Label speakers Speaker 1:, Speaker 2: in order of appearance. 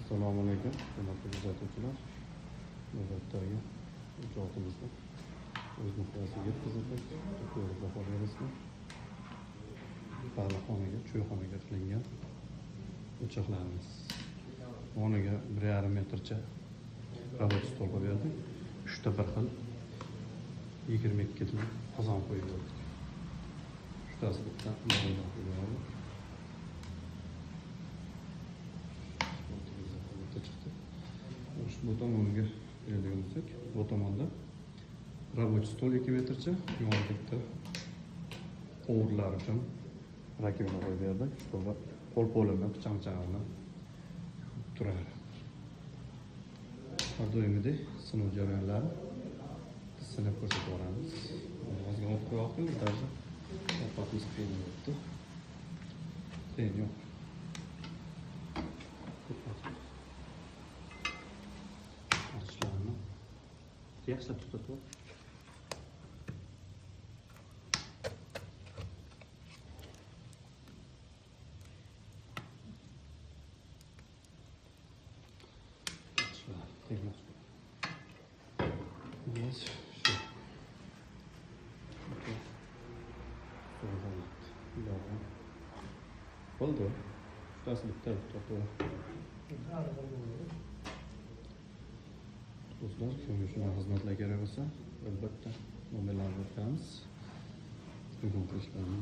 Speaker 1: Assalomu alaykum, hurmatli kuzatuvchilar. Navbatdagi ijodimizni o'z nuqtasiga yetkazdik. To'g'ri baho berasizlar. Baliqxonaga, cho'yxonaga qilingan o'choqlarimiz. O'rniga 1,5 metrcha rабочий stol qo'yib berdik. 3 ta bir xil 22 ta qozon qo'yib berdik. Uchtasi bitta baliq qo'yib berdik. Bu tomonga keladigan bo'lsak, bu tomonda рабочий stol 2 metrcha, yonida bitta qovurlar uchun rakivna qo'yib berdik. Stolga qo'l-qo'lini, pichoq-pichog'ini turadi. Har doimgidek sinov jarayonlari sinab ko'rsatib boramiz. Ozgina o'tib qo'yaqdik, даже ovqatimiz qiynayapti. Qiyin yo'q. Yaxshilab tutatib ol. Bo'ldi. Uchtasi bitta to'g'ri. Do'stlar, kimga shunday xizmatlar kerak bo'lsa, albatta nomerlarni o'tamiz. Bugun qilishlarni